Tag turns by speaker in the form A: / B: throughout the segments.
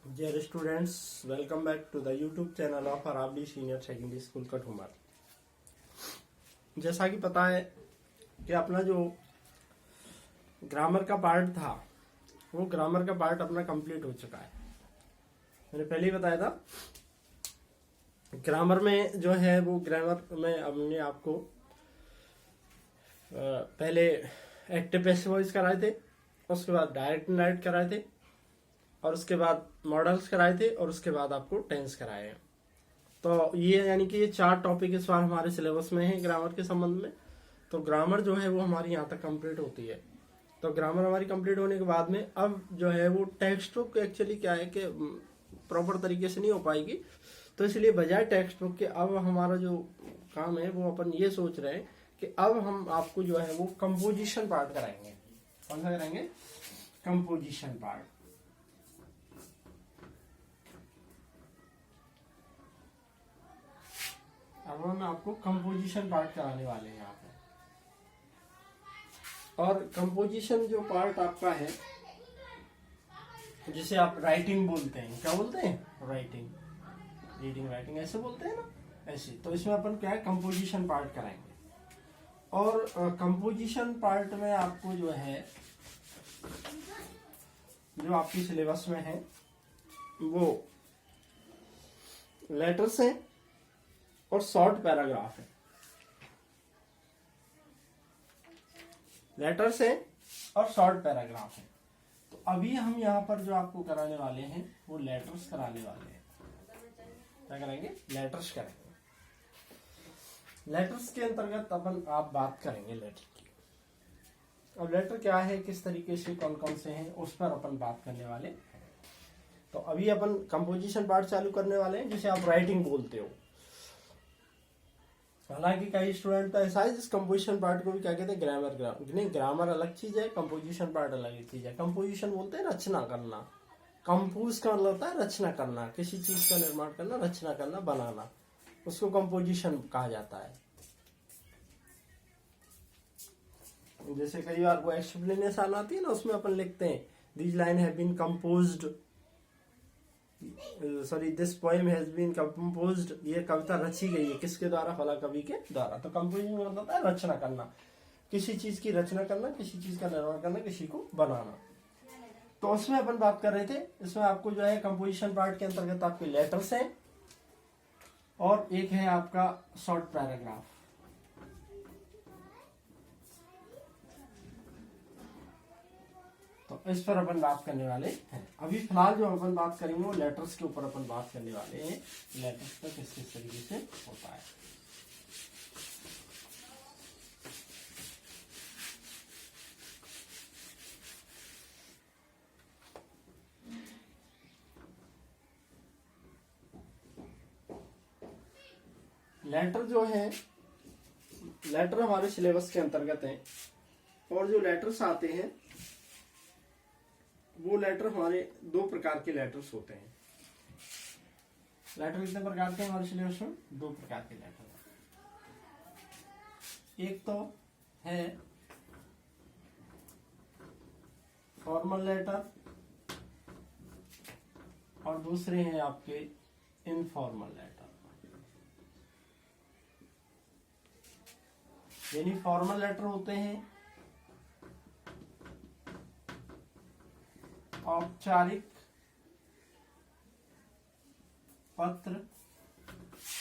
A: Dear students, welcome back to the YouTube channel of Aravali Senior Secondary School Kathumar. जैसा कि पता है कि अपना जो ग्रामर का पार्ट था वो ग्रामर का पार्ट अपना कंप्लीट हो चुका है। मैंने पहले ही बताया था ग्रामर में जो है वो ग्रामर में हमने आपको पहले एक्टिव पैसिव वॉइस कराए थे, उसके बाद डायरेक्ट इनडायरेक्ट कराए थे और उसके बाद मॉडल्स कराए थे और उसके बाद आपको टेंस कराए हैं। तो ये यानी कि ये 4 टॉपिक इस बार हमारे सिलेबस में है ग्रामर के संबंध में। तो ग्रामर जो है वो हमारी यहाँ तक कंप्लीट होती है। तो ग्रामर हमारी कंप्लीट होने के बाद में अब जो है वो टेक्स्ट बुक एक्चुअली क्या है कि प्रॉपर तरीके से नहीं हो पाएगी, तो इसलिए बजाय टेक्स्ट बुक के अब हमारा जो काम है वो अपन ये सोच रहे हैं कि अब हम आपको जो है वो कंपोजिशन पार्ट कराएंगे। कौन सा कराएंगे? Composition part. अब हम आपको कंपोजिशन पार्ट कराने वाले हैं यहाँ पे। और कंपोजिशन जो पार्ट आपका है जिसे आप राइटिंग बोलते हैं, क्या बोलते हैं? राइटिंग, रीडिंग राइटिंग ऐसे बोलते हैं ना, ऐसे। तो इसमें अपन क्या है कंपोजिशन पार्ट कराएंगे। और कंपोजिशन पार्ट में आपको जो है जो आपकी सिलेबस में है वो लेटर्स हैं और शॉर्ट पैराग्राफ है। लेटर्स हैं और शॉर्ट पैराग्राफ है। तो अभी हम यहाँ पर जो आपको कराने वाले हैं वो लेटर्स कराने वाले हैं। क्या कराएंगे? लेटर्स करेंगे। लेटर्स के अंतर्गत अपन आप बात करेंगे लेटर की। अब लेटर क्या है, किस तरीके से, कौन कौन से हैं, उस पर अपन बात करने वाले हैं। तो अभी अपन कंपोजिशन पार्ट चालू करने वाले हैं जिसे आप राइटिंग बोलते हो। हालांकि कई स्टूडेंट तो ऐसा है जिस कंपोजिशन पार्ट को भी क्या कहते हैं ग्रामर नहीं, ग्रामर अलग चीज है, कंपोजिशन पार्ट अलग चीज है। कंपोजिशन बोलते हैं रचना करना। कंपोज का मतलब होता है रचना करना, किसी चीज का निर्माण करना, रचना करना, बनाना, उसको कंपोजिशन कहा जाता है। जैसे कई बार वो एक्सप्लेनेशन आती है ना, उसमें अपन लिखते हैं this line have been composed, sorry this poem has been composed, ये कविता रची गई है किसके द्वारा? फला कवि के द्वारा। तो कंपोजिंग मतलब होता है रचना करना, किसी चीज की रचना करना, किसी चीज का निर्माण करना, किसी को बनाना। तो उसमें अपन बात कर रहे थे। इसमें आपको जो है कंपोजिशन पार्ट के अंतर्गत आपके लेटर्स हैं और एक है आपका शॉर्ट पैराग्राफ। तो इस पर अपन बात करने वाले हैं। अभी फिलहाल जो अपन बात करेंगे वो लेटर्स के ऊपर अपन बात करने वाले हैं। लेटर्स का किस किस तरीके से होता है। लेटर जो है, लेटर हमारे सिलेबस के अंतर्गत है। और जो लेटर्स आते हैं वो लेटर हमारे 2 प्रकार के लेटर्स होते हैं। लेटर कितने प्रकार के हैं हमारे सिलेबस में? 2 प्रकार के लेटर। एक तो है फॉर्मल लेटर और दूसरे हैं आपके इनफॉर्मल लेटर। यानी फॉर्मल लेटर होते हैं औपचारिक पत्र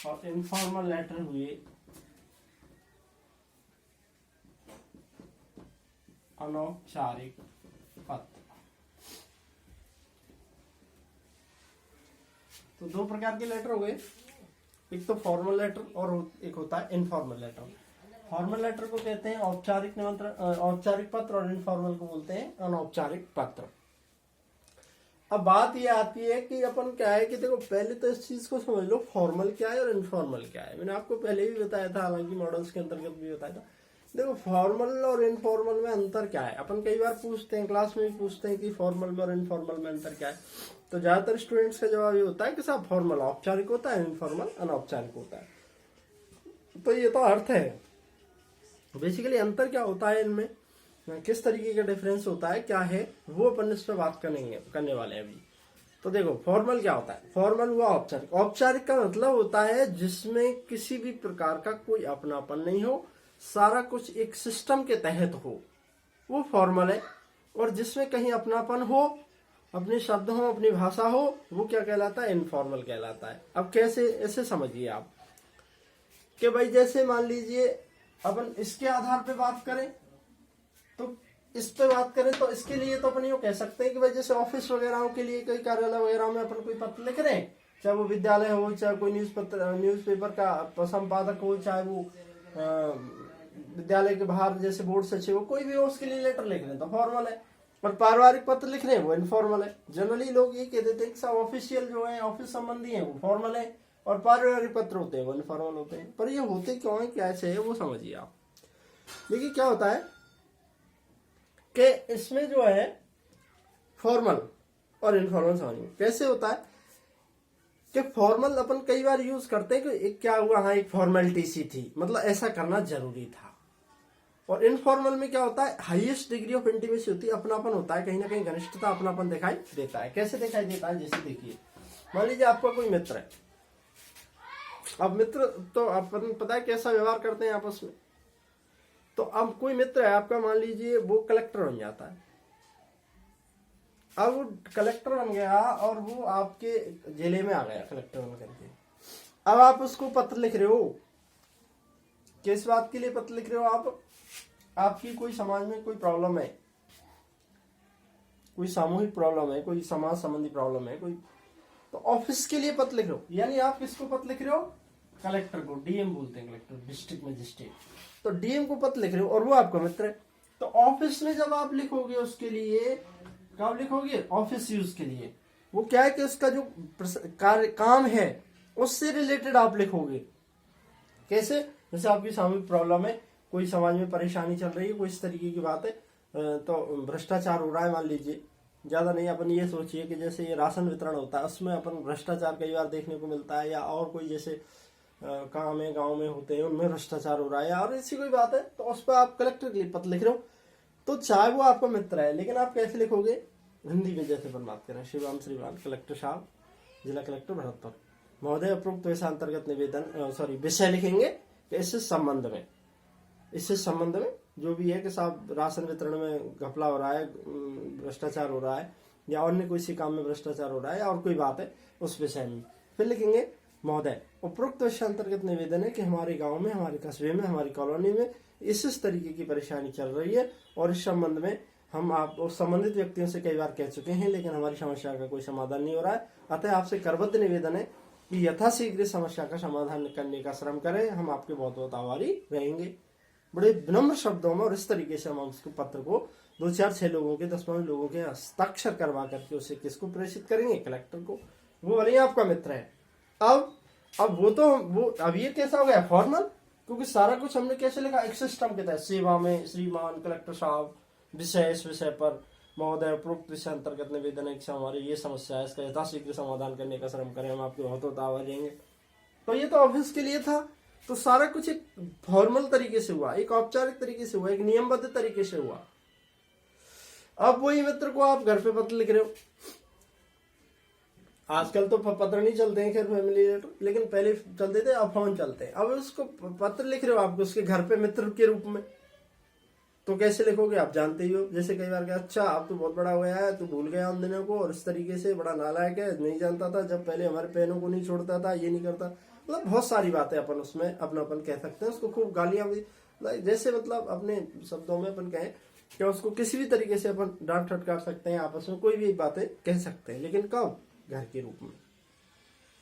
A: और इनफॉर्मल लेटर हुए अनौपचारिक पत्र। तो 2 प्रकार के लेटर हो गए, एक तो फॉर्मल लेटर और एक होता है इनफॉर्मल लेटर। फॉर्मल लेटर को कहते हैं औपचारिक निमंत्रण, औपचारिक पत्र, और इनफॉर्मल को बोलते हैं अनौपचारिक पत्र। अब बात ये आती है कि अपन क्या है कि देखो पहले तो इस चीज को समझ लो फॉर्मल क्या है और इनफॉर्मल क्या है। मैंने आपको पहले भी बताया था, हालांकि मॉडल्स के अंतर्गत भी बताया था। देखो फॉर्मल और इनफॉर्मल में अंतर क्या है, अपन कई बार पूछते हैं, क्लास में भी पूछते हैं कि फॉर्मल में और इनफॉर्मल में अंतर क्या है। तो ज्यादातर स्टूडेंट्स का जवाब ये होता है कि साहब फॉर्मल औपचारिक होता है, इनफॉर्मल अनौपचारिक होता है। तो ये तो अर्थ है। बेसिकली अंतर क्या होता है इनमें, किस तरीके का डिफरेंस होता है, क्या है, वो अपन इस पर बात करने वाले हैं अभी। तो देखो फॉर्मल क्या होता है, फॉर्मल हुआ औपचारिक। औपचारिक का मतलब होता है जिसमें किसी भी प्रकार का कोई अपनापन नहीं हो, सारा कुछ एक सिस्टम के तहत हो, वो फॉर्मल है। और जिसमें कहीं अपनापन हो, अपने शब्द हो, अपनी भाषा हो, वो क्या कहलाता है, इनफॉर्मल कहलाता है। अब कैसे, ऐसे समझिए आप कि भाई जैसे मान लीजिए अपन इसके आधार पे बात करें, तो इस पे बात करें तो इसके लिए तो अपन यूँ कह सकते हैं कि भाई जैसे ऑफिस वगैरह के लिए, कोई कार्यालय वगैरह में अपन कोई पत्र लिख रहे हैं, चाहे वो विद्यालय हो, चाहे कोई न्यूज़पेपर का संपादक हो, चाहे वो विद्यालय के बाहर जैसे बोर्ड सचिव हो, कोई भी हो, उसके लिए लेटर लिख रहे हैं तो फॉर्मल है। पर पारिवारिक पत्र लिख रहे हैं वो इनफॉर्मल है। जनरली लोग ये कह देते हैं कि सब ऑफिशियल जो है, ऑफिस संबंधी है, वो फॉर्मल है, और पारिवारिक पत्र होते हैं वो इनफॉर्मल होते हैं। पर ये होते क्यों है, कैसे है, वो समझिए आप। देखिए क्या होता है कि इसमें जो है फॉर्मल और इनफॉर्मल समझिए कैसे होता है कि फॉर्मल अपन कई बार यूज करते हैं कि एक क्या हुआ, हाँ एक फॉर्मेलिटी सी थी, मतलब ऐसा करना जरूरी था। और इनफॉर्मल में क्या होता है, हाईएस्ट डिग्री ऑफ इंटीमेसी होती है, अपनापन होता है, कहीं ना कहीं घनिष्ठता, अपनापन दिखाई देता है। कैसे दिखाई देता है, जैसे देखिए मान लीजिए आपका कोई मित्र है। अब मित्र तो अपन पता है कैसा व्यवहार करते हैं आपस में। तो अब कोई मित्र है आपका, मान लीजिए वो कलेक्टर बन जाता है। अब वो कलेक्टर बन गया और वो आपके जिले में आ गया कलेक्टर बन करके। अब आप उसको पत्र लिख रहे हो, किस बात के लिए पत्र लिख रहे हो आप, आपकी कोई समाज में कोई प्रॉब्लम है, कोई सामूहिक प्रॉब्लम है, कोई समाज संबंधी प्रॉब्लम है कोई, तो ऑफिस के लिए पत्र लिख रहे हो। यानी आप किसको पत्र लिख रहे हो, कलेक्टर को, डीएम बोलते हैं कलेक्टर, डिस्ट्रिक्ट मजिस्ट्रेट। तो डीएम को पत्र लिख रहे हो और वो आपका मित्र है। तो ऑफिस में जब आप लिखोगे उसके लिए, कब लिखोगे, ऑफिस यूज के लिए, वो क्या है कि उसका जो कार्य काम है उससे रिलेटेड आप लिखोगे। कैसे, जैसे आपकी सामूहिक प्रॉब्लम है, कोई समाज में परेशानी चल रही है, कोई इस तरीके की बात है, तो भ्रष्टाचार हो रहा है मान लीजिए, ज्यादा नहीं, अपन ये सोचिए कि जैसे ये राशन वितरण होता है उसमें अपन भ्रष्टाचार कई बार देखने को मिलता है, या और कोई जैसे काम है गांव में होते हैं उनमें भ्रष्टाचार हो रहा है, और ऐसी कोई बात है, तो उस पर आप कलेक्टर के लिए पत्र लिख रहे हो। तो चाहे वो आपका मित्र है, लेकिन आप कैसे लिखोगे, हिंदी में जैसे अपन बात करें, श्रीमान कलेक्टर साहब, जिला कलेक्टर भरतपुर महोदय, उपरोक्त अंतर्गत निवेदन विषय लिखेंगे कि इससे संबंध में जो भी है कि साहब राशन वितरण में घपला हो रहा है, भ्रष्टाचार हो रहा है, या अन्य किसी काम में भ्रष्टाचार हो रहा है, और कोई बात है उस विषय में। फिर लिखेंगे महोदय, उपरोक्त विषय अंतर्गत निवेदन है कि हमारे गांव में, हमारे कस्बे में, हमारी कॉलोनी में इस तरीके की परेशानी चल रही है, और इस संबंध में हम आप संबंधित व्यक्तियों से कई बार कह चुके हैं, लेकिन हमारी समस्या का कोई समाधान नहीं हो रहा है। अतः आपसे करबद्ध निवेदन है कि यथाशीघ्र समस्या का समाधान करने का श्रम करें, हम आपके बहुत बहुत आभारी रहेंगे। बड़े विनम्र शब्दों में और इस तरीके से हम उसको पत्र को 2 4 6 लोगों के 10-15 लोगों के हस्ताक्षर करवा करके उसे किसको प्रेषित करेंगे, कलेक्टर को। वो भले ही आपका मित्र है। अब वो अब ये कैसा हो गया, फॉर्मल, क्योंकि सारा कुछ हमने कैसे लिखा, एक सिस्टम के तहत, सेवा में श्रीमान कलेक्टर साहब, विषय इस विषय पर महोदय, उपरोक्त विषय अंतर्गत निवेदन है कि हमारी ये समस्या है, इसका यथाशीघ्र समाधान करने का श्रम करें, हम आपके बहुत बहुत आभारी रहेंगे। तो ये तो ऑफिस के लिए था। तो सारा कुछ एक फॉर्मल तरीके से हुआ, एक औपचारिक तरीके से हुआ, एक नियमबद्ध तरीके से हुआ। अब वही मित्र को आप घर पे पत्र लिख रहे हो। आजकल तो पत्र नहीं चलते हैं, खैर फैमिली लेटर, लेकिन पहले चलते थे, अब फोन चलते हैं। अब उसको पत्र लिख रहे हो आप उसके घर पे मित्र के रूप में, तो कैसे लिखोगे आप जानते ही हो। जैसे कई बार, अच्छा अब तो बहुत बड़ा हो गया है, तू भूल गया उन दिनों को, और इस तरीके से बड़ा नालायक है, नहीं जानता था, जब पहले हमारे पैनों को नहीं छोड़ता था, ये नहीं करता, मतलब बहुत सारी बातें अपन उसमें अपनापन कह सकते हैं। उसको खूब गालियां भी, जैसे मतलब अपने शब्दों में अपन कहें कि उसको किसी भी तरीके से अपन डांट फटकार सकते हैं, आपस में कोई भी बातें कह सकते हैं, लेकिन कब, घर के रूप में।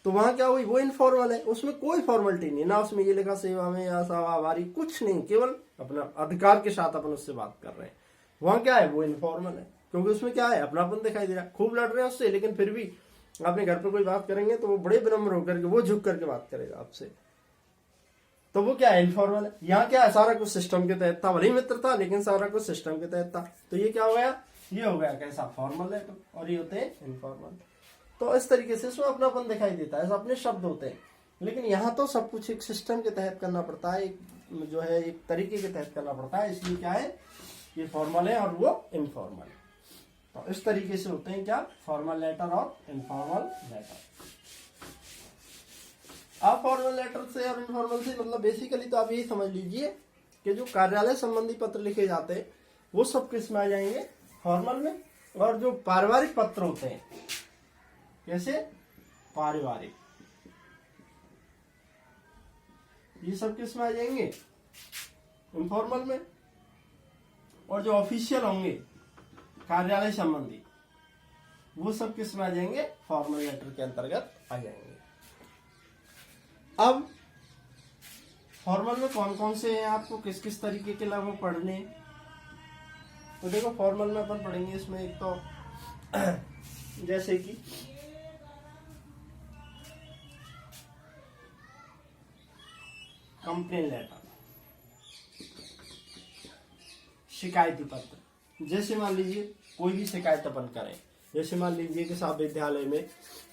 A: तो वहां क्या हुई, वो इनफॉर्मल है, उसमें कोई फॉर्मेलिटी नहीं, ना उसमें ये लिखा सेवा में या आभारी, कुछ नहीं, केवल अपना अधिकार के साथ अपन उससे बात कर रहे हैं। वहां क्या है, वो इनफॉर्मल है, क्योंकि उसमें क्या है, अपनापन दिखाई दे रहा है। खूब लड़ रहे हैं उससे, लेकिन फिर भी अपने घर पे कोई बात करेंगे तो वो बड़े विनम्र होकर के, वो झुक करके बात करेगा आपसे। तो वो क्या है, इनफॉर्मल है। यहाँ क्या है, सारा कुछ सिस्टम के तहत था, भले ही मित्र था, लेकिन सारा कुछ सिस्टम के तहत था। तो ये क्या हो गया, ये हो गया कैसा, फॉर्मल है, और ये होते हैं इनफॉर्मल। तो इस तरीके से इसमें अपनापन दिखाई देता है, अपने शब्द होते हैं। लेकिन यहाँ तो सब कुछ एक सिस्टम के तहत करना पड़ता है, एक जो है एक तरीके के तहत करना पड़ता है, इसलिए क्या है, ये फॉर्मल है और वो इनफॉर्मल है। तो इस तरीके से होते हैं क्या, फॉर्मल लेटर और इनफॉर्मल लेटर। अब फॉर्मल लेटर से और इनफॉर्मल से मतलब बेसिकली तो आप यही समझ लीजिए कि जो कार्यालय संबंधी पत्र लिखे जाते हैं वो सब किस में आ जाएंगे, फॉर्मल में। और जो पारिवारिक पत्र होते हैं, कैसे, पारिवारिक, ये सब किस में आ जाएंगे, इनफॉर्मल में। और जो ऑफिशियल होंगे कार्यालय संबंधी वो सब किस में आ जाएंगे, फॉर्मल लेटर के अंतर्गत आ जाएंगे। अब फॉर्मल में कौन कौन से हैं, आपको किस किस तरीके के लगभग पढ़ने, तो देखो फॉर्मल में अपन पढ़ेंगे इसमें एक तो जैसे कि कंप्लेन लेटर, शिकायती पत्र। जैसे मान लीजिए कोई भी शिकायत अपन करें, जैसे मान लीजिए कि साहब विद्यालय में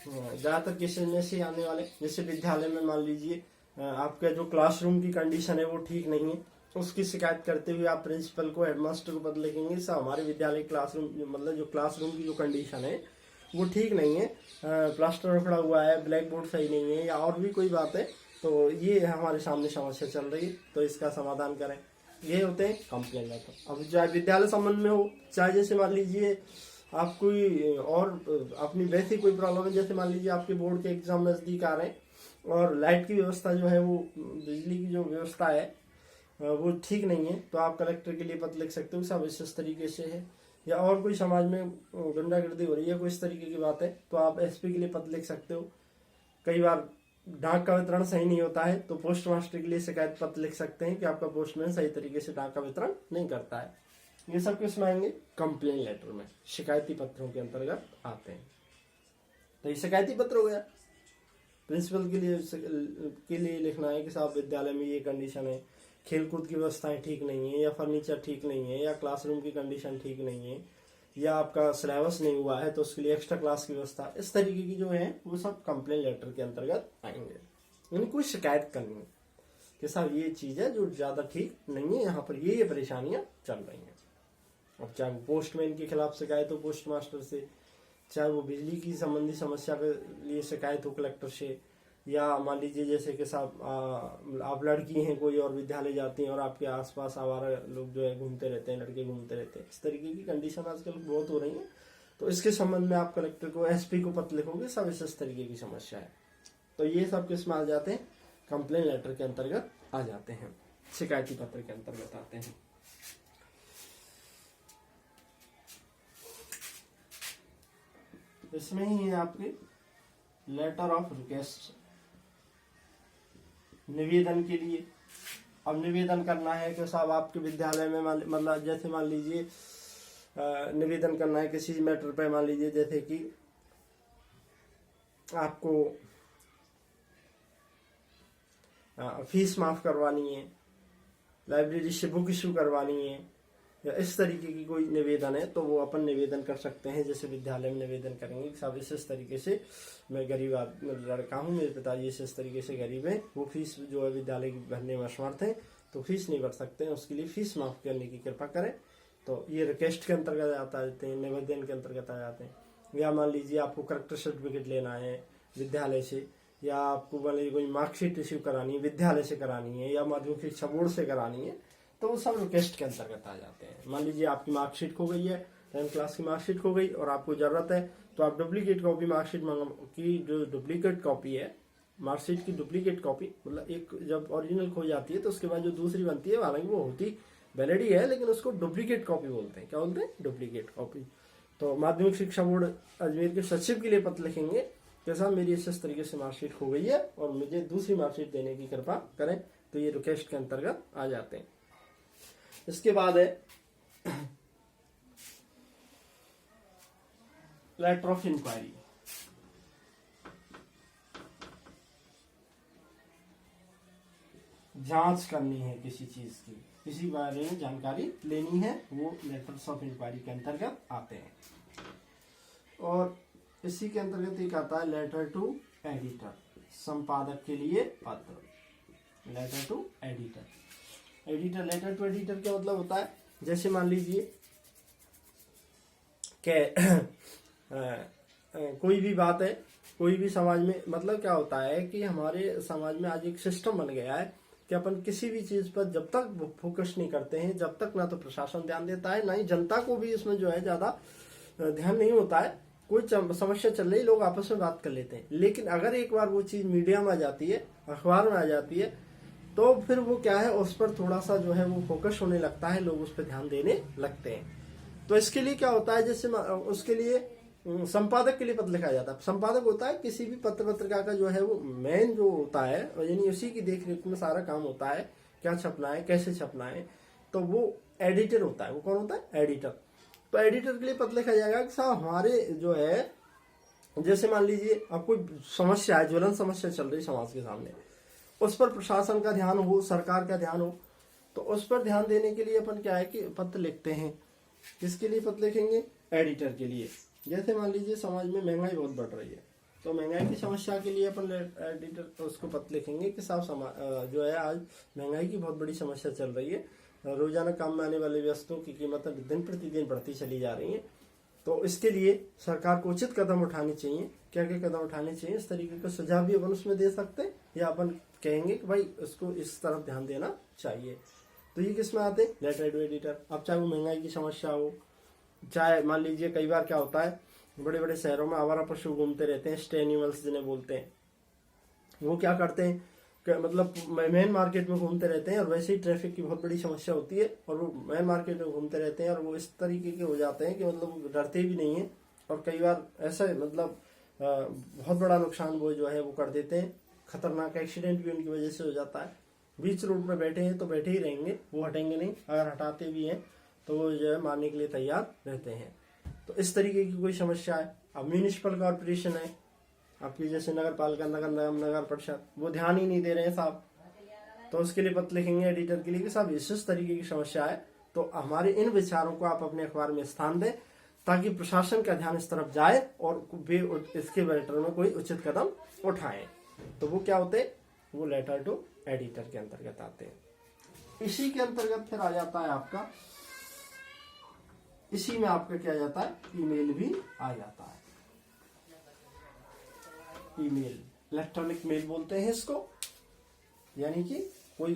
A: ज्यादातर केसेस में से आने वाले, जैसे विद्यालय में मान लीजिए आपका जो क्लासरूम की कंडीशन है वो ठीक नहीं है, उसकी शिकायत करते हुए आप प्रिंसिपल को, हेडमास्टर को पत्र लिखेंगे, साहब हमारे विद्यालय क्लासरूम मतलब जो क्लासरूम की जो कंडीशन है वो ठीक नहीं है, प्लास्टर उखड़ा हुआ है, ब्लैक बोर्ड सही नहीं है, या और भी कोई बात है, तो ये हमारे सामने समस्या चल रही है, तो इसका समाधान करें। ये होते हैं कंप्लेन लेटर। अब चाहे विद्यालय संबंध में हो, चाहे जैसे मान लीजिए आप कोई और अपनी वैसी कोई प्रॉब्लम है, जैसे मान लीजिए आपके बोर्ड के एग्जाम नजदीक आ रहे हैं और लाइट की व्यवस्था जो है वो, बिजली की जो व्यवस्था है वो ठीक नहीं है, तो आप कलेक्टर के लिए पत्र लिख सकते हो, सब इस तरीके से है। या और कोई समाज में गुंडागर्दी हो रही है, कोई इस तरीके की बात है, तो आप एसपी के लिए पत्र लिख सकते हो। कई बार डाक का वितरण सही नहीं होता है तो पोस्ट मास्टर के लिए शिकायत पत्र लिख सकते हैं कि आपका पोस्टमैन सही तरीके से डाक का वितरण नहीं करता है। ये सब किस में आएंगे, कंप्लेन लेटर में, शिकायती पत्रों के अंतर्गत आते हैं। तो ये शिकायती पत्र हो गया। प्रिंसिपल के लिए लिखना है कि साहब विद्यालय में ये कंडीशन है, खेलकूद की व्यवस्थाएं ठीक नहीं है, या फर्नीचर ठीक नहीं है, या क्लासरूम की कंडीशन ठीक नहीं है, या आपका सिलेबस नहीं हुआ है तो उसके लिए एक्स्ट्रा क्लास की व्यवस्था, इस तरीके की जो है वो सब कंप्लेन लेटर के अंतर्गत आएंगे। यानी कोई शिकायत करनी है कि साहब ये चीज है जो ज्यादा ठीक नहीं है, यहाँ पर ये परेशानियां चल रही हैं। अब चाहे वो पोस्टमैन के खिलाफ शिकायत हो पोस्ट मास्टर से, चाहे वो बिजली की संबंधी समस्या के लिए शिकायत हो कलेक्टर से, या मान लीजिए जैसे कि साहब आप लड़की हैं कोई और विद्यालय जाती हैं और आपके आसपास आवारा लोग जो है घूमते रहते हैं, लड़के घूमते रहते हैं, इस तरीके की कंडीशन आजकल बहुत हो रही है, तो इसके संबंध में आप कलेक्टर को, एसपी को पत्र लिखोगे, सब इस तरीके की समस्या है। तो ये सब किस में आ जाते हैं, कंप्लेन लेटर के अंतर्गत आ जाते हैं, शिकायती पत्र के अंतर्गत आते हैं। इसमें ही है आपके लेटर ऑफ रिक्वेस्ट, निवेदन के लिए। अब निवेदन करना है कि साहब आपके विद्यालय में मतलब जैसे मान लीजिए निवेदन करना है किसी मैटर पे, मान लीजिए जैसे कि आपको फीस माफ करवानी है, लाइब्रेरी से बुक इशू करवानी है, या इस तरीके की कोई निवेदन है, तो वो अपन निवेदन कर सकते हैं। जैसे विद्यालय में निवेदन करेंगे कि साहब इस तरीके से मैं गरीब लड़का हूँ, मेरे पिताजी इस तरीके से गरीब हैं, वो फीस जो है विद्यालय की भरने में असमर्थ हैं, तो फीस नहीं भर सकते हैं, उसके लिए फीस माफ करने की कृपा करें। तो ये रिक्वेस्ट के अंतर्गत आता है, निवेदन के अंतर्गत आ जाते हैं। या मान लीजिए आपको करेक्टर सर्टिफिकेट लेना है विद्यालय से, या आपको मान लीजिए कोई मार्कशीट इश्यू करानी है विद्यालय से करानी है, या माध्यमिक शिक्षा बोर्ड से करानी है, तो वो सब रिक्वेस्ट के अंतर्गत आ जाते हैं। मान लीजिए आपकी मार्कशीट खो गई है, 10th क्लास की मार्कशीट खो गई और आपको जरूरत है, तो आप डुप्लीकेट कॉपी मार्कशीट की जो डुप्लीकेट कॉपी है, मार्कशीट की डुप्लीकेट कॉपी, मतलब एक जब ओरिजिनल खो जाती है तो उसके बाद जो दूसरी बनती है, हालांकि वो होती वैलिड ही है, लेकिन उसको डुप्लीकेट कॉपी बोलते हैं। क्या बोलते हैं, डुप्लीकेट कॉपी। तो माध्यमिक शिक्षा बोर्ड अजमेर के सचिव के लिए पत्र लिखेंगे कि साहब मेरी इस तरीके से मार्कशीट खो गई है और मुझे दूसरी मार्कशीट देने की कृपा करें, तो ये रिक्वेस्ट के अंतर्गत आ जाते हैं। इसके बाद है लेटर ऑफ इंक्वायरी। जांच करनी है किसी चीज की, किसी बारे में जानकारी लेनी है, वो लेटर्स ऑफ इंक्वायरी के अंतर्गत आते हैं। और इसी के अंतर्गत एक आता है लेटर टू एडिटर, संपादक के लिए पत्र। Letter to editor, letter to editor क्या मतलब होता है, जैसे मान लीजिए कोई भी बात है, कोई भी समाज में मतलब क्या होता है कि हमारे समाज में आज एक सिस्टम बन गया है कि अपन किसी भी चीज पर जब तक फोकस नहीं करते हैं, जब तक ना तो प्रशासन ध्यान देता है, ना ही जनता को भी इसमें जो है ज्यादा ध्यान नहीं होता है। कोई समस्या चल रही, लोग आपस में बात कर लेते हैं, लेकिन अगर एक बार वो चीज मीडिया में आ जाती है, अखबार में आ जाती है, तो फिर वो क्या है, उस पर थोड़ा सा जो है वो फोकस होने लगता है, लोग उस पर ध्यान देने लगते हैं। तो इसके लिए क्या होता है, जैसे उसके लिए संपादक के लिए पत्र लिखा जाता है। संपादक होता है किसी भी पत्र पत्रिका का जो है वो मेन जो होता है, यानी उसी की देख रेख में सारा काम होता है, क्या छपना है, कैसे छपना है। तो वो एडिटर होता है। वो कौन होता है? एडिटर। तो एडिटर के लिए पत्र लिखा जाएगा कि साहब हमारे जो है, जैसे मान लीजिए अब कोई समस्या है, ज्वलन समस्या चल रही समाज के सामने, उस पर प्रशासन का ध्यान हो, सरकार का ध्यान हो, तो उस पर ध्यान देने के लिए अपन क्या है कि पत्र लिखते हैं। किसके लिए पत्र लिखेंगे? एडिटर के लिए। जैसे मान लीजिए समाज में महंगाई बहुत बढ़ रही है, तो महंगाई की समस्या के लिए अपन एडिटर उसको पत्र लिखेंगे कि साहब जो है आज महंगाई की बहुत बड़ी समस्या चल रही है, रोजाना काम में आने वाले वस्तुओं की कीमतें दिन प्रतिदिन बढ़ती चली जा रही हैं, तो इसके लिए सरकार को उचित कदम उठाने चाहिए। क्या क्या कदम उठाने चाहिए, इस तरीके का सुझाव भी अपन उसमें दे सकते हैं, या अपन कहेंगे कि भाई उसको इस तरफ ध्यान देना चाहिए। तो ये किस में आते हैं? Letter to editor. अब चाहे वो महंगाई की समस्या हो, चाहे मान लीजिए कई बार क्या होता है, बड़े बड़े शहरों में आवारा पशु घूमते रहते हैं, स्टे एनिमल्स जिन्हें बोलते हैं। वो क्या करते हैं कि मतलब मेन मार्केट में घूमते रहते हैं, और वैसे ही ट्रैफिक की बहुत बड़ी समस्या होती है, और वो मेन मार्केट में घूमते रहते हैं, और वो इस तरीके के हो जाते हैं कि मतलब वो डरते भी नहीं है, और कई बार ऐसा मतलब बहुत बड़ा नुकसान वो जो है वो कर देते हैं। खतरनाक एक्सीडेंट भी उनकी वजह से हो जाता है। बीच रोड पे बैठे हैं तो बैठे ही रहेंगे, वो हटेंगे नहीं, अगर हटाते भी हैं तो वो जो है मारने के लिए तैयार रहते हैं। तो इस तरीके की कोई समस्या है। अब म्यूनिसिपल कॉर्पोरेशन है आपकी, जैसे नगर पालिका, नगर निगम, नगर परिषद, वो ध्यान ही नहीं दे रहे हैं साहब, तो उसके लिए पत्र लिखेंगे एडिटर के लिए कि साहब इस तरीके की समस्या है, तो हमारे इन विचारों को आप अपने अखबार में स्थान दें, ताकि प्रशासन का ध्यान इस तरफ जाए और वे इसके मैटर में कोई उचित कदम उठाएं। तो वो क्या होते हैं? वो लेटर टू एडिटर के अंतर्गत आते हैं। इसी के अंतर्गत फिर आ जाता है आपका, इसी में आपका क्या जाता है, ईमेल भी आ जाता है। ईमेल, इलेक्ट्रॉनिक मेल बोलते हैं इसको, यानी कि कोई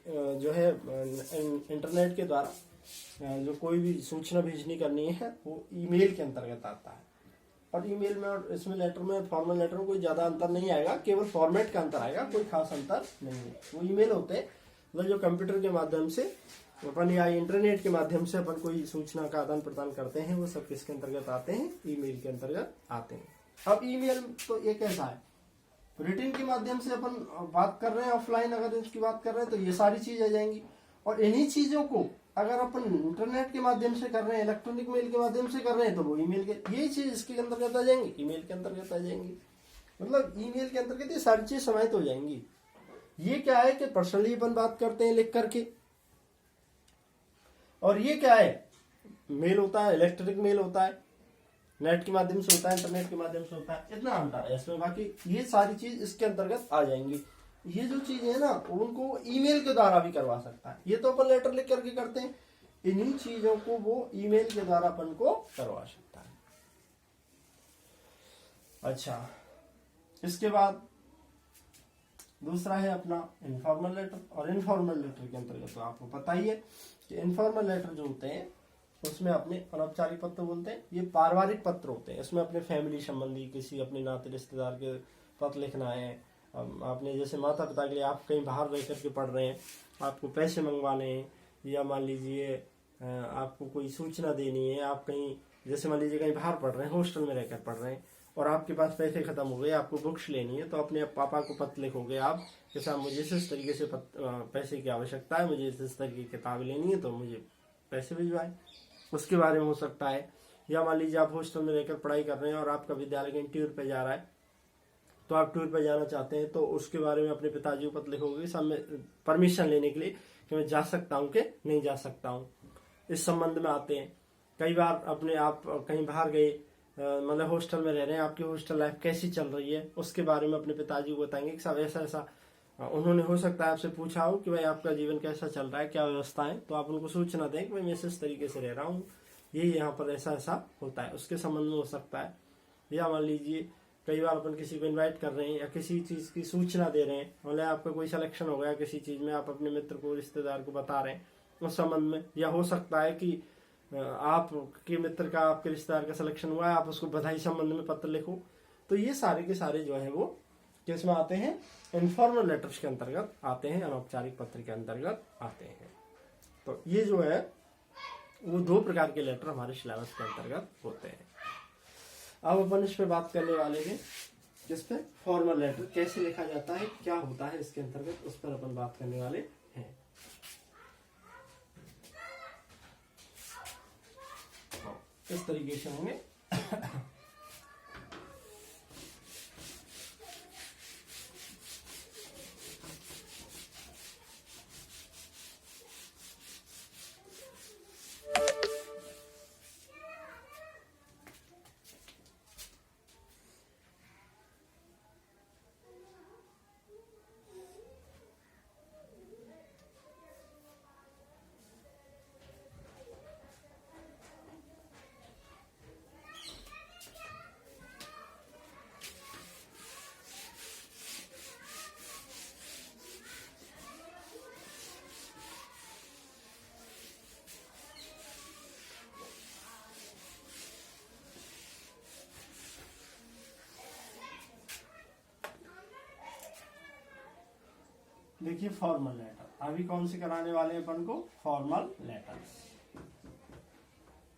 A: जो है इंटरनेट के द्वारा जो कोई भी सूचना भेजनी करनी है वो ईमेल के अंतर्गत आता है। और ईमेल में और इसमें लेटर में, फॉर्मल लेटर में कोई ज्यादा अंतर नहीं आएगा, केवल फॉर्मेट का अंतर आएगा, कोई खास अंतर नहीं है। वो ईमेल होते हैं मतलब जो कंप्यूटर के माध्यम से अपन या इंटरनेट के माध्यम से अपन कोई सूचना का आदान प्रदान करते हैं, वो सब किसके अंतर्गत आते हैं? ईमेल के अंतर्गत आते हैं। अब ईमेल तो ये कैसा है, रिटन के माध्यम से अपन बात कर रहे हैं, ऑफलाइन अगर इसकी बात कर रहे हैं तो ये सारी चीज आ जाएंगी। और इन्हीं चीजों को अगर अपन इंटरनेट के माध्यम से कर रहे हैं, इलेक्ट्रॉनिक मेल के माध्यम से कर रहे हैं, तो वो ईमेल के, यही चीज इसके अंतर्गत आ जाएंगी, ईमेल के अंतर्गत आ जाएंगी। मतलब ईमेल के अंतर्गत ये सारी चीज समाहित हो जाएंगी। ये क्या है कि पर्सनली अपन बात करते हैं लिख करके, और ये क्या है, मेल होता है, इलेक्ट्रॉनिक मेल होता है, नेट के माध्यम से होता है, इंटरनेट के माध्यम से होता है, इतना अंतर है इसमें। बाकी ये सारी चीज इसके अंतर्गत आ जाएंगी। ये जो चीज है ना, उनको ईमेल के द्वारा भी करवा सकता है। ये तो अपन लेटर लिख करके करते हैं, इन्हीं चीजों को वो ईमेल के द्वारा अपन को करवा सकता है। अच्छा, इसके बाद दूसरा है अपना इनफॉर्मल लेटर। और इनफॉर्मल लेटर के अंतर्गत तो आपको पता ही है कि इनफॉर्मल लेटर जो होते हैं उसमें अपने अनौपचारिक पत्र बोलते हैं। ये पारिवारिक पत्र होते हैं, इसमें अपने फैमिली संबंधी, किसी अपने नाते रिश्तेदार के पत्र लिखना है। आपने जैसे माता पिता के लिए, आप कहीं बाहर रह करके पढ़ रहे हैं, आपको पैसे मंगवाने हैं, या मान लीजिए आपको कोई सूचना देनी है, आप कहीं जैसे मान लीजिए कहीं बाहर पढ़ रहे हैं, हॉस्टल में रहकर पढ़ रहे हैं, और आपके पास पैसे खत्म हो गए, आपको बुक्स लेनी है, तो अपने पापा को पत्र लिखोगे आप कि साहब मुझे इस तरीके से पैसे की आवश्यकता है, मुझे इस तरह की किताबें लेनी है, तो मुझे पैसे भिजवाएं। उसके बारे में हो सकता है। या मान लीजिए आप हॉस्टल में रहकर पढ़ाई कर रहे हैं और आपका विद्यालय कहीं टूर पे जा रहा है, तो आप टूर पे जाना चाहते हैं, तो उसके बारे में अपने पिताजी को पत्र लिखोगे सब में परमिशन लेने के लिए कि मैं जा सकता हूँ कि नहीं जा सकता हूँ, इस संबंध में आते हैं। कई बार अपने आप कहीं बाहर गए, मतलब हॉस्टल में रह रहे हैं, आपकी हॉस्टल लाइफ कैसी चल रही है उसके बारे में अपने पिताजी को बताएंगे कि साहब ऐसा ऐसा, उन्होंने हो सकता है आपसे पूछा हो कि भाई आपका जीवन कैसा चल रहा है, क्या व्यवस्था है, तो आप उनको सूचना दें कि भाई मैं इस तरीके से रह रहा हूँ, ये यहाँ पर ऐसा ऐसा होता है, उसके संबंध में हो सकता है। या मान लीजिए कई बार अपन किसी को इनवाइट कर रहे हैं या किसी चीज की सूचना दे रहे हैं, मतलब आपका कोई सिलेक्शन हो गया किसी चीज में, आप अपने मित्र को रिश्तेदार को बता रहे हैं उस संबंध में। या हो सकता है कि आपके मित्र का आपके रिश्तेदार का सिलेक्शन हुआ है, आप उसको बधाई संबंध में पत्र लिखो। तो ये सारे के सारे जो है वो किसमें आते हैं, इनफॉर्मल लेटर्स के अंतर्गत आते हैं, अनौपचारिक पत्र के अंतर्गत आते हैं। तो ये जो है वो 2 प्रकार के लेटर हमारे सिलेबस के अंतर्गत होते हैं। अब अपन इस पे बात करने वाले हैं, जिस पे फॉर्मल लेटर कैसे लिखा जाता है, क्या होता है इसके अंतर्गत, उस पर अपन बात करने वाले हैं। इस तरीके से होंगे। देखिए फॉर्मल लेटर अभी कौन से कराने वाले हैं अपन को, फॉर्मल लेटर्स।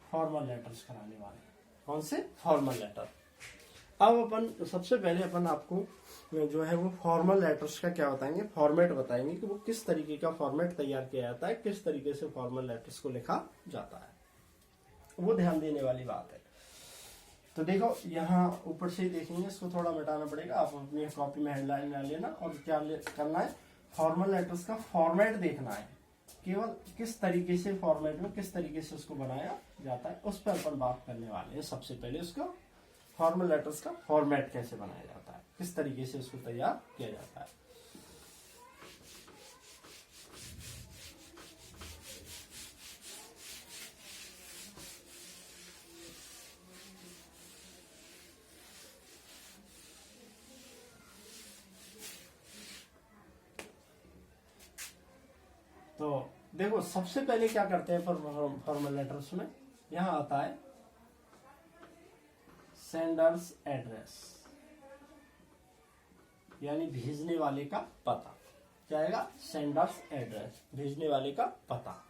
A: फॉर्मल लेटर्स कराने वाले कौन से, फॉर्मल लेटर। अब अपन सबसे पहले अपन आपको जो है वो फॉर्मल लेटर्स का क्या बताएंगे, फॉर्मेट बताएंगे कि वो किस तरीके का फॉर्मेट तैयार किया जाता है, किस तरीके से फॉर्मल लेटर्स को लिखा जाता है, वो ध्यान देने वाली बात है। तो देखो यहाँ ऊपर से ही देखेंगे, इसको थोड़ा मिटाना पड़ेगा, आप अपनी कॉपी में हेडलाइन ना लेना, और क्या करना है, फॉर्मल लेटर्स का फॉर्मेट देखना है, केवल किस तरीके से फॉर्मेट में किस तरीके से उसको बनाया जाता है, उस पर अपन बात करने वाले हैं। सबसे पहले उसको फॉर्मल लेटर्स का फॉर्मेट कैसे बनाया जाता है, किस तरीके से उसको तैयार किया जाता है। तो देखो सबसे पहले क्या करते हैं फॉर्मल लेटर्स में, यहां आता है सेंडर्स एड्रेस, यानी भेजने वाले का पता। क्या आएगा, सेंडर्स एड्रेस, भेजने वाले का पता।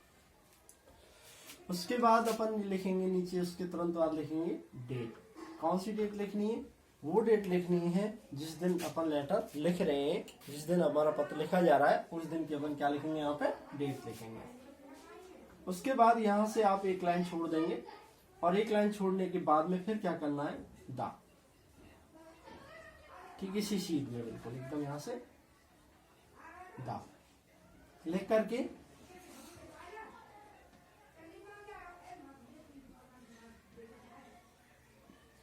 A: उसके बाद अपन लिखेंगे नीचे, उसके तुरंत बाद लिखेंगे डेट। कौन सी डेट लिखनी है, वो डेट लिखनी है जिस दिन अपन लेटर लिख रहे हैं, जिस दिन हमारा पत्र लिखा जा रहा है उस दिन की अपन क्या लिखेंगे, यहाँ पे डेट लिखेंगे। उसके बाद यहाँ से आप एक लाइन छोड़ देंगे, और एक लाइन छोड़ने के बाद में फिर क्या करना है, दा, ठीक इसी शीट में बिल्कुल एकदम यहाँ से दा लिख करके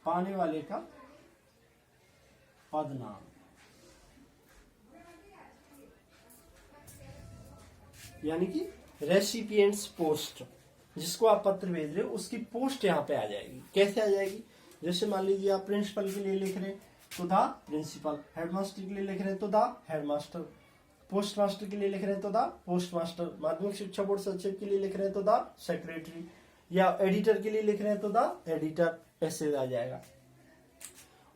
A: पाने वाले का पद नाम, यानी कि रेसिपिएंट्स पोस्ट, जिसको आप पत्र भेज रहे हो उसकी पोस्ट यहाँ पे आ जाएगी। कैसे आ जाएगी, जैसे मान लीजिए आप प्रिंसिपल के लिए लिख रहे हैं तो द प्रिंसिपल, हेडमास्टर के लिए लिख रहे हैं तो द हेडमास्टर, पोस्ट मास्टर के लिए लिख रहे हैं तो द पोस्ट मास्टर, माध्यमिक शिक्षा बोर्ड सचिव के लिए लिख रहे हैं तो द सेक्रेटरी, या एडिटर के लिए लिख रहे हैं तो द एडिटर, ऐसे आ जाएगा।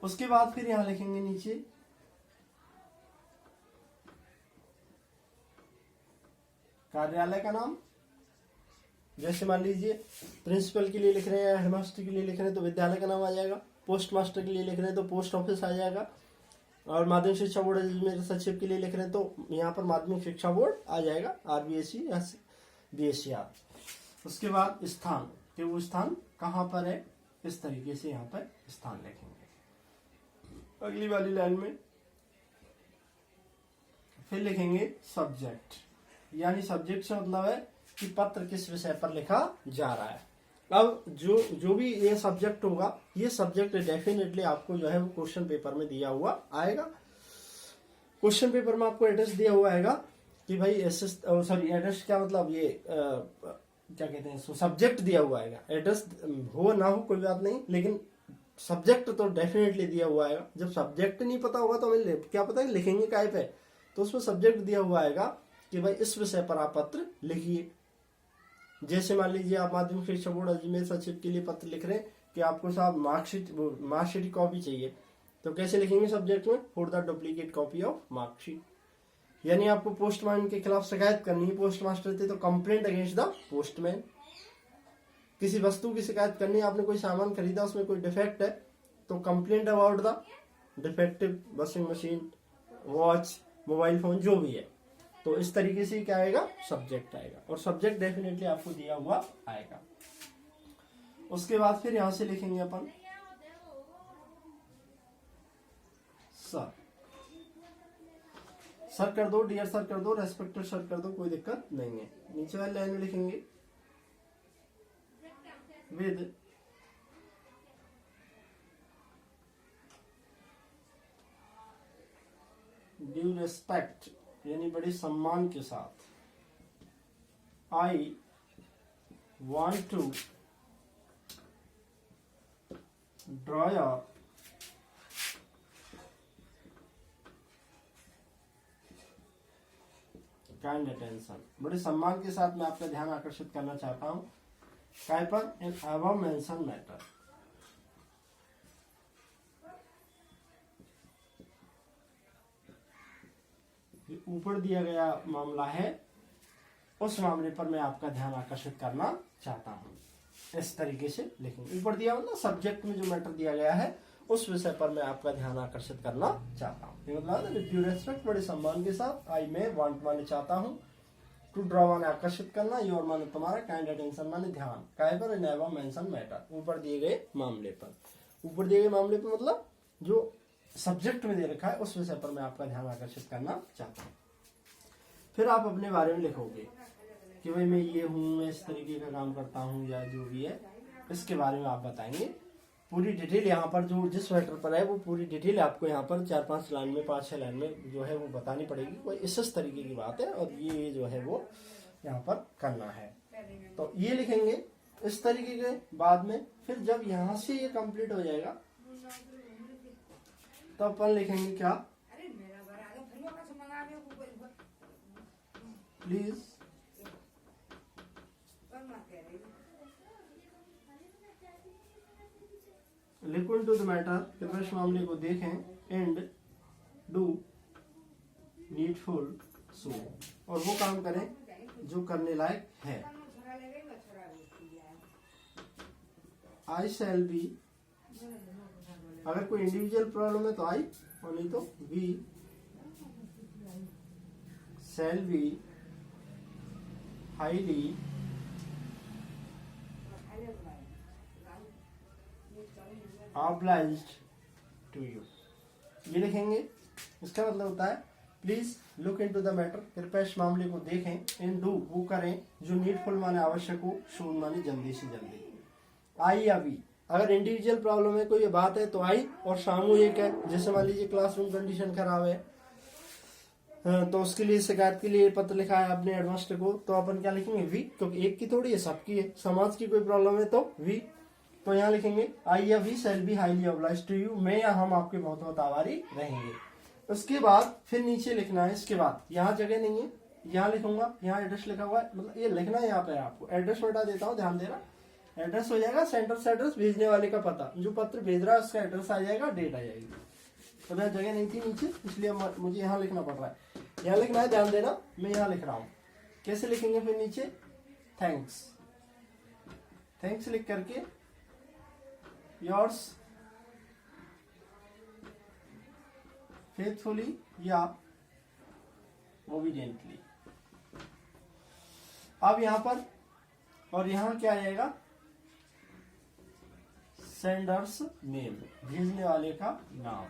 A: उसके बाद फिर यहां लिखेंगे नीचे कार्यालय का नाम, जैसे मान लीजिए प्रिंसिपल के लिए लिख रहे हैं, हेडमास्टर के लिए लिख रहे हैं तो विद्यालय का नाम आ जाएगा, पोस्ट मास्टर के लिए लिख रहे हैं तो पोस्ट ऑफिस आ जाएगा, और माध्यमिक शिक्षा बोर्ड में सचिव के लिए लिख रहे हैं तो यहाँ पर माध्यमिक शिक्षा बोर्ड आ जाएगा, RBSE या BSER। उसके बाद स्थान, कि वो स्थान कहाँ पर है, इस तरीके से यहाँ पर स्थान लिखेंगे। अगली वाली लाइन में फिर लिखेंगे सब्जेक्ट, यानी सब्जेक्ट से मतलब है कि पत्र किस विषय पर लिखा जा रहा है। अब जो भी ये सब्जेक्ट होगा, ये सब्जेक्ट डेफिनेटली आपको जो है वो क्वेश्चन पेपर में दिया हुआ आएगा। क्वेश्चन पेपर में आपको एड्रेस दिया हुआ आएगा कि भाई एड्रेस क्या मतलब, ये क्या कहते हैं इसको, सब्जेक्ट दिया हुआ आएगा। एड्रेस हो ना हो कोई बात नहीं, लेकिन सब्जेक्ट तो डेफिनेटली दिया हुआ आएगा। जब सब्जेक्ट नहीं पता होगा तो हमें क्या पता है लिखेंगे काय पे, तो उसमें सब्जेक्ट दिया हुआ आएगा कि भाई इस विषय पर आप पत्र लिखिए। जैसे मान लीजिए आप माध्यमिक शिक्षा बोर्ड अजमेर सचिव के लिए पत्र लिख रहे हैं कि आपको साहब मार्कशीट की कॉपी चाहिए, तो कैसे लिखेंगे सब्जेक्ट में, for the duplicate copy of marksheet. यानी आपको पोस्टमैन के खिलाफ शिकायत करनी है, पोस्ट मास्टर थे तो कंप्लेंट अगेंस्ट द पोस्टमैन। किसी वस्तु की शिकायत करनी है, आपने कोई सामान खरीदा उसमें कोई डिफेक्ट है तो complaint about the defective washing machine, watch, mobile phone जो भी है। तो इस तरीके से क्या आएगा, सब्जेक्ट आएगा, और सब्जेक्ट डेफिनेटली आपको दिया हुआ आएगा। उसके बाद फिर यहां से लिखेंगे अपन सर। सर कर दो, डियर सर कर दो, रेस्पेक्टेड सर कर दो, कोई दिक्कत नहीं है। नीचे वाले लाइन में लिखेंगे विद ड्यू रेस्पेक्ट, यानी बड़े सम्मान के साथ, I want to draw a kind attention. बड़े सम्मान के साथ मैं आपका ध्यान आकर्षित करना चाहता हूं काय पर, इन अबव मेंशन मैटर। ऊपर दिया गया मामला है उस मामले पर मैं आपका ध्यान आकर्षित करना चाहता हूं। इस तरीके से लिखेंगे। ऊपर दिया मतलब सब्जेक्ट में जो मैटर दिया गया है उस विषय पर मैं आपका ध्यान आकर्षित करना चाहता हूँ। मतलब विद ड्यू रेस्पेक्ट, बड़े सम्मान के साथ, आई में वांट माने चाहता हूँ, टू ड्रॉ माने आकर्षित करना, योर माने तुम्हारा, काइंड अटेंशन माने ध्यान, काय पर, इन अबव मेंशन मैटर, ऊपर दिए गए मामले पर। ऊपर दिए गए मामले पर मतलब जो सब्जेक्ट में दे रखा है उस विषय पर मैं आपका ध्यान आकर्षित करना चाहता हूँ। फिर आप अपने बारे में लिखोगे कि भाई मैं ये हूँ, मैं इस तरीके का काम करता हूँ, या जो भी है इसके बारे में आप बताएंगे। पूरी डिटेल यहाँ पर जो जिस मैटर पर है वो पूरी डिटेल आपको यहाँ पर 4-5 लाइन में, 5-6 लाइन में जो है वो बतानी पड़ेगी। कोई इस तरीके की बात है और ये जो है वो यहाँ पर करना है। तो ये लिखेंगे इस तरीके के। बाद में फिर जब यहाँ से ये कंप्लीट हो जाएगा तो अपन लिखेंगे क्या, please look into the matter, कृपया इस मामले को देखें, एंड डू नीडफुल सो, और वो काम करें जो करने लायक है। आई शैल बी, अगर कोई इंडिविजुअल प्रॉब्लम है तो आई, और नहीं तो we shall be highly obliged to you। ये लिखेंगे। इसका मतलब होता है please look into the matter, कृपया इस मामले को देखें, एंड डू वो करें जो नीडफुल माने आवश्यक हो, सून माने जल्दी से जल्दी। आई या वी, अगर इंडिविजुअल प्रॉब्लम है कोई बात है तो आई, और सामूहिक है जैसे मान लीजिए क्लासरूम कंडीशन खराब है तो उसके लिए शिकायत के लिए पत्र लिखा है आपने हेडमास्टर को, तो अपन क्या लिखेंगे, वी, क्योंकि एक की थोड़ी है सबकी है। समाज की कोई प्रॉब्लम है तो वी, तो यहाँ लिखेंगे आई या we shall be highly obliged to you, मैं या हम आपके बहुत बहुत आभारी रहेंगे। उसके बाद फिर नीचे लिखना है। इसके बाद यहाँ जगह नहीं है, यहाँ लिखूंगा, यहाँ एड्रेस लिखा हुआ है, मतलब ये लिखना है यहाँ पे। आपको एड्रेस बता देता हूँ, ध्यान देना। एड्रेस हो जाएगा सेंटर से एड्रेस, भेजने वाले का पता, जो पत्र भेज रहा है उसका एड्रेस आ जाएगा, डेट आ जाएगी। तो मैं जगह नहीं थी नीचे, इसलिए मुझे यहाँ लिखना पड़ रहा है। यहाँ लिखना है, ध्यान देना, मैं यहाँ लिख रहा हूँ। कैसे लिखेंगे फिर नीचे, थैंक्स, थैंक्स लिख करके योर्स फेथफुली या ओबीडियंटली। अब यहां पर और यहां क्या आएगा, सेंडर्स नेम, भेजने वाले का नाम।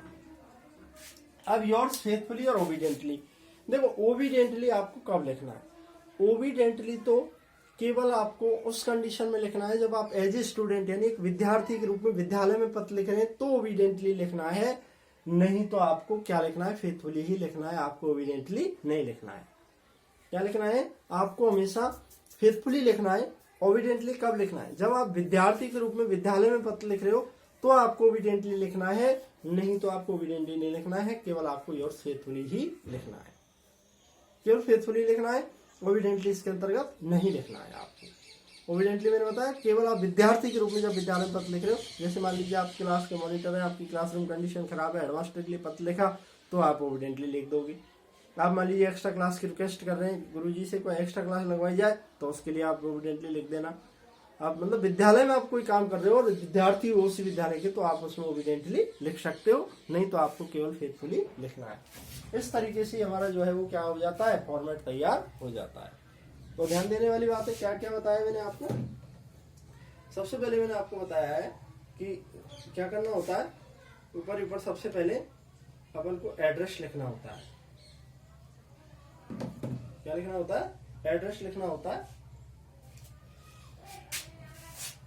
A: अब योर्स फेथफुली और ओबीडियंटली। देखो ओबीडियंटली आपको कब लिखना है, ओबीडियंटली तो केवल आपको उस कंडीशन में लिखना है जब आप एज ए स्टूडेंट यानी एक विद्यार्थी के रूप में विद्यालय में पत्र लिख रहे हैं तो ओबीडियंटली लिखना है, नहीं तो आपको क्या लिखना है, फेथफुली ही लिखना है, आपको ओबीडियंटली नहीं लिखना है। क्या लिखना है, आपको हमेशा फेथफुली लिखना है, ओबिडेंटली कब लिखना है? जब आप विद्यार्थी के रूप में विद्यालय में पत्र लिख रहे हो तो आपको ओबिडेंटली लिखना है, नहीं तो आपको ओबिडेंटली नहीं लिखना है, केवल आपको योर्स फेथफुली ही लिखना है, केवल फेथफुली लिखना है, ओबिडेंटली इसके अंतर्गत नहीं लिखना है आपको। ओबिडेंटली मैंने बताया केवल आप विद्यार्थी के रूप में जब विद्यालय में पत्र लिख रहे हो, जैसे मान लीजिए आप क्लास के मॉनिटर है, आपकी क्लासरूम कंडीशन खराब है, हेडमास्टर के लिए पत्र लिखा तो आप ओबिडेंटली लिख दोगे। आप मान लीजिए एक्स्ट्रा क्लास की रिक्वेस्ट कर रहे हैं, गुरुजी से कोई एक्स्ट्रा क्लास लगवाई जाए तो उसके लिए आप ओबिडेंटली लिख देना। आप मतलब विद्यालय में आप कोई काम कर रहे हो और विद्यार्थी हो उसी विद्यालय के, तो आप उसमें ओबिडेंटली लिख सकते हो, नहीं तो आपको केवल फेथफुली लिखना है। इस तरीके से हमारा जो है वो क्या हो जाता है, फॉर्मेट तैयार हो जाता है। तो ध्यान देने वाली बात है, क्या क्या बताया मैंने आपको। सबसे पहले मैंने आपको बताया है कि क्या करना होता है, ऊपर ऊपर सबसे पहले अपन को एड्रेस लिखना होता है। क्या लिखना होता है? एड्रेस लिखना होता है,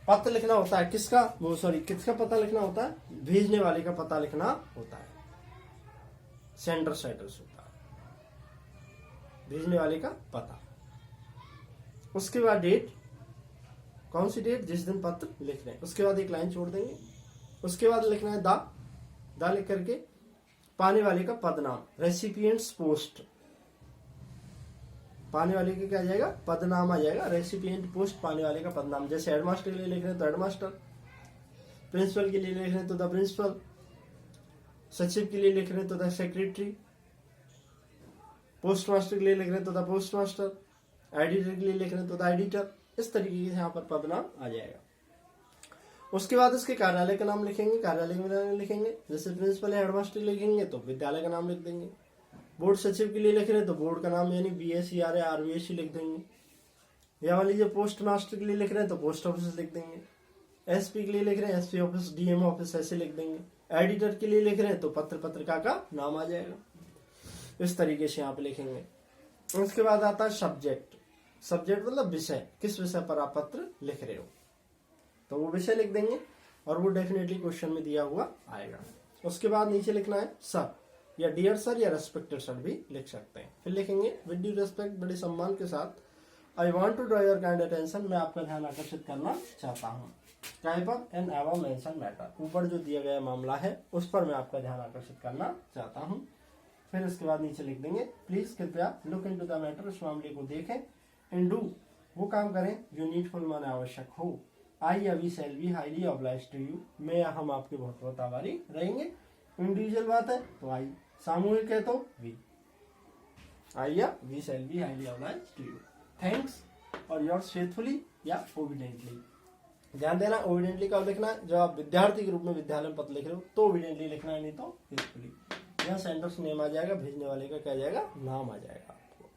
A: पत्र लिखना होता है। किसका? वो सॉरी किसका पता लिखना होता है? भेजने वाले का पता लिखना होता है, सेंडर्स एड्रेस होता है, भेजने वाले का पता। उसके बाद डेट, कौन सी डेट? जिस दिन पत्र लिख रहे हैं। उसके बाद एक लाइन छोड़ देंगे, उसके बाद लिखना है दा लिख करके पाने वाले का पद नाम, रेसिपिएंट्स पोस्ट, पाने वाले का क्या आ जाएगा? पद नाम आ जाएगा, रेसिपिएंट पोस्ट पाने वाले का पद नाम। जैसे हेडमास्टर के लिए लिख रहे हैं तो हेडमास्टर, प्रिंसिपल के लिए लिख रहे हैं तो द प्रिंसिपल, सचिव के लिए लिख रहे हैं तो द सेक्रेटरी, पोस्ट मास्टर के लिए लिख रहे हैं तो द पोस्ट मास्टर, एडिटर के लिए लिख रहे हैं तो द एडिटर। इस तरीके से यहाँ पर पद नाम आ जाएगा। उसके बाद इसके कार्यालय का नाम लिखेंगे, कार्यालय का नाम लिखेंगे। जैसे प्रिंसिपल है, हेडमास्टर लिखेंगे तो विद्यालय का नाम लिख देंगे। बोर्ड सचिव के लिए लिख रहे हैं तो बोर्ड का नाम यानी BSER या RVSE लिख देंगे। या मान लीजिए पोस्ट मास्टर के लिए लिख रहे हैं तो पोस्ट ऑफिस लिख देंगे। SP के लिए लिख रहे हैं SP ऑफिस, DM ऑफिस ऐसे लिख देंगे। एडिटर के लिए लिख रहे हैं तो पत्र पत्रिका का नाम आ जाएगा। इस तरीके से यहाँ पे लिखेंगे। उसके बाद आता है सब्जेक्ट। सब्जेक्ट मतलब विषय, किस विषय पर आप पत्र लिख रहे हो, तो वो विषय लिख देंगे और वो डेफिनेटली क्वेश्चन में दिया हुआ आएगा। उसके बाद नीचे लिखना है सर या डियर सर या रेस्पेक्टेड सर भी लिख सकते हैं। फिर लिखेंगे विद ड्यू रेस्पेक्ट, बड़े सम्मान के साथ, I want to draw your kind attention, मैं आपका ध्यान आकर्षित करना चाहता हूँ। काय पर? एन अबव मेंशन मैटर, ऊपर जो दिया गया मामला है उस पर मैं आपका ध्यान आकर्षित करना चाहता हूँ। फिर इसके बाद नीचे लिख देंगे प्लीज कृपया लुक इनटू द मैटर, इस मामले को देखें, एंड डू, वो काम करें जो नीडफुल माने आवश्यक हो। आई या we shall be highly obliged to you, मैं या हम आपके बहुत बहुत आभारी रहेंगे। इंडिविजुअल बात है तो आई, सामूहिक है तो वी, आई या we shall be highly obliged to you, thanks और योर्स फेथफुली या ओबिडेंटली। ध्यान देना, ओबिडेंटली कब लिखना है? जब आप विद्यार्थी के रूप में विद्यालय में पत्र लिख रहे हो तो ओबिडेंटली लिखना है, नहीं तो फेथफुली। यहाँ सेंडर्स नेम आ जाएगा, भेजने वाले का क्या आ जाएगा? नाम आ जाएगा आपको।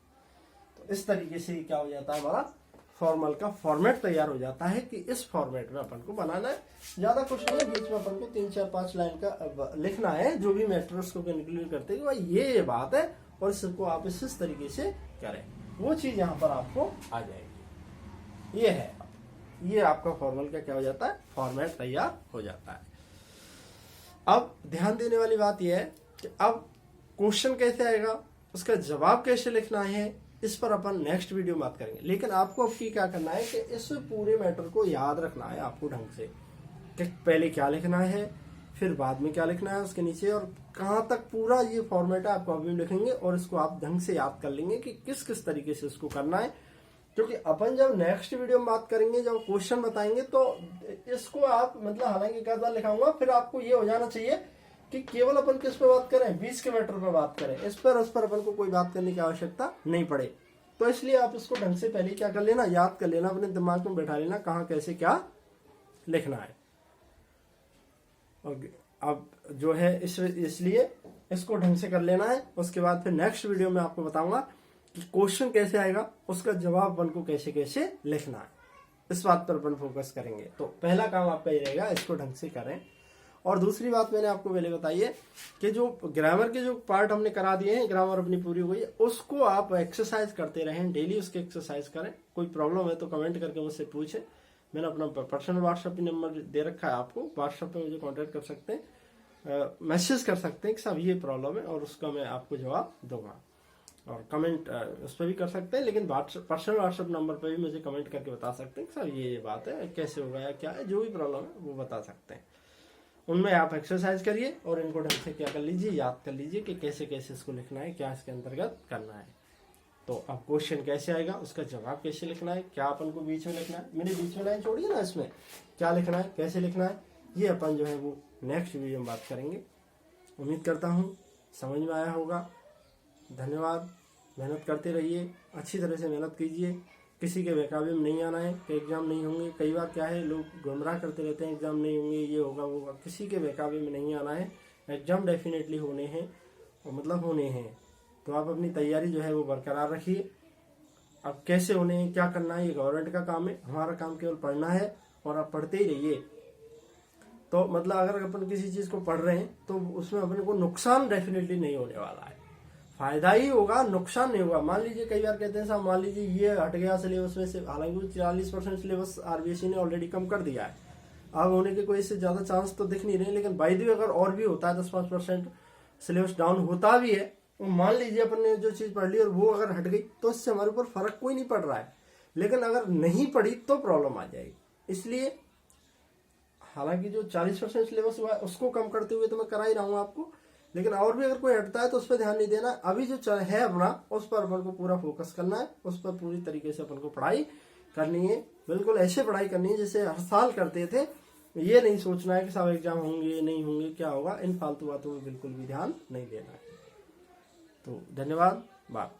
A: तो इस तरीके से क्या हो जाता है, हमारा फॉर्मल का फॉर्मेट तैयार हो जाता है कि इस फॉर्मेट में अपन को बनाना है। ज्यादा कुछ नहीं है, बीच में अपन को 3-4-5 लाइन का लिखना है जो भी मैटर्स को इंक्लूड करते हैं कि भाई ये बात है और इसको आप इस तरीके से करें, वो चीज यहाँ पर आपको आ जाएगी। ये है, ये आपका फॉर्मल का क्या हो जाता है? फॉर्मेट तैयार हो जाता है। अब ध्यान देने वाली बात यह है कि अब क्वेश्चन कैसे आएगा, उसका जवाब कैसे लिखना है, इस पर अपन नेक्स्ट वीडियो में बात करेंगे। लेकिन आपको अब क्या करना है कि इस पूरे मैटर को याद रखना है आपको ढंग से, कि पहले क्या लिखना है, फिर बाद में क्या लिखना है उसके नीचे, और कहाँ तक पूरा ये फॉर्मेट है आपको अभी लिखेंगे और इसको आप ढंग से याद कर लेंगे कि किस किस तरीके से इसको करना है। क्योंकि अपन जब नेक्स्ट वीडियो में बात करेंगे, जब क्वेश्चन बताएंगे तो इसको आप मतलब हालांकि एक बार लिखाऊंगा, फिर आपको ये हो जाना चाहिए कि केवल अपन किस पे बात करें, बीच के मैटर पर बात करें, इस पर उस पर अपन को कोई बात करने की आवश्यकता नहीं पड़े। तो इसलिए आप इसको ढंग से पहले क्या कर लेना, याद कर लेना, अपने दिमाग में बैठा लेना कहाँ कैसे क्या लिखना है। और अब जो है इसलिए इसको ढंग से कर लेना है। उसके बाद फिर नेक्स्ट वीडियो में आपको बताऊंगा कि क्वेश्चन कैसे आएगा, उसका जवाब अपन को कैसे कैसे लिखना है, इस बात पर अपन फोकस करेंगे। तो पहला काम आपका ये रहेगा, इसको ढंग से करें। और दूसरी बात मैंने आपको पहले बताई है कि जो ग्रामर के जो पार्ट हमने करा दिए हैं, ग्रामर अपनी पूरी हुई है, उसको आप एक्सरसाइज करते रहें, डेली उसके एक्सरसाइज करें। कोई प्रॉब्लम है तो कमेंट करके मुझसे पूछें। मैंने अपना पर्सनल व्हाट्सएप नंबर दे रखा है आपको, व्हाट्सएप पे मुझे कांटेक्ट कर सकते हैं, मैसेज कर सकते हैं कि साहब ये प्रॉब्लम है, और उसका मैं आपको जवाब दूंगा। और कमेंट उस पर भी कर सकते हैं, लेकिन पर्सनल व्हाट्सएप नंबर पर भी मुझे कमेंट करके बता सकते हैं कि सर ये बात है, कैसे होगा या क्या है, जो भी प्रॉब्लम है वो बता सकते हैं। उनमें आप एक्सरसाइज करिए और इनको ढंग से क्या कर लीजिए, याद कर लीजिए कि कैसे कैसे इसको लिखना है, क्या इसके अंतर्गत करना है। तो अब क्वेश्चन कैसे आएगा, उसका जवाब कैसे लिखना है, क्या अपन को बीच में लिखना है, मैंने बीच में लाइन छोड़ी है ना, इसमें क्या लिखना है, कैसे लिखना है, ये अपन जो है वो नेक्स्ट वीडियो में बात करेंगे। उम्मीद करता हूँ समझ में आया होगा। धन्यवाद। मेहनत करते रहिए, अच्छी तरह से मेहनत कीजिए। किसी के बहकावे में नहीं आना है कि एग्जाम नहीं होंगे। कई बार क्या है, लोग गुमराह करते रहते हैं, एग्जाम नहीं होंगे, ये होगा वो होगा। किसी के बहकावे में नहीं आना है। एग्जाम डेफिनेटली होने हैं, और मतलब होने हैं। तो आप अपनी तैयारी जो है वो बरकरार रखिए। अब कैसे होने हैं, क्या करना है, ये गवर्नमेंट का काम है। हमारा काम केवल पढ़ना है और आप पढ़ते ही रहिए। तो मतलब अगर अपन किसी चीज को पढ़ रहे हैं तो उसमें अपने को नुकसान डेफिनेटली नहीं होने वाला है, फायदा ही होगा, नुकसान नहीं होगा। मान लीजिए कई बार कहते हैं साहब, मान लीजिए ये हट गया सिलेबस में से, हालांकि 40% सिलेबस आरबीएसई ने ऑलरेडी कम कर दिया है। अब होने के कोई इससे ज्यादा चांस तो दिख नहीं रहे, लेकिन बाय द वे अगर और भी होता है 10-5% सिलेबस डाउन होता भी है, तो मान लीजिए अपन ने जो चीज पढ़ ली और वो अगर हट गई तो इससे हमारे ऊपर फर्क कोई नहीं पड़ रहा है। लेकिन अगर नहीं पढ़ी तो प्रॉब्लम आ जाएगी। इसलिए हालांकि जो 40% सिलेबस हुआ है उसको कम करते हुए तो मैं करा ही रहा हूँ आपको, लेकिन और भी अगर कोई हटता है तो उस पर ध्यान नहीं देना। अभी जो है अपना, उस पर अपन को पूरा फोकस करना है, उस पर पूरी तरीके से अपन को पढ़ाई करनी है। बिल्कुल ऐसे पढ़ाई करनी है जैसे हर साल करते थे। ये नहीं सोचना है कि साहब एग्जाम होंगे नहीं होंगे, क्या होगा, इन फालतू बातों में बिल्कुल भी ध्यान नहीं देना है। तो धन्यवाद, बाय।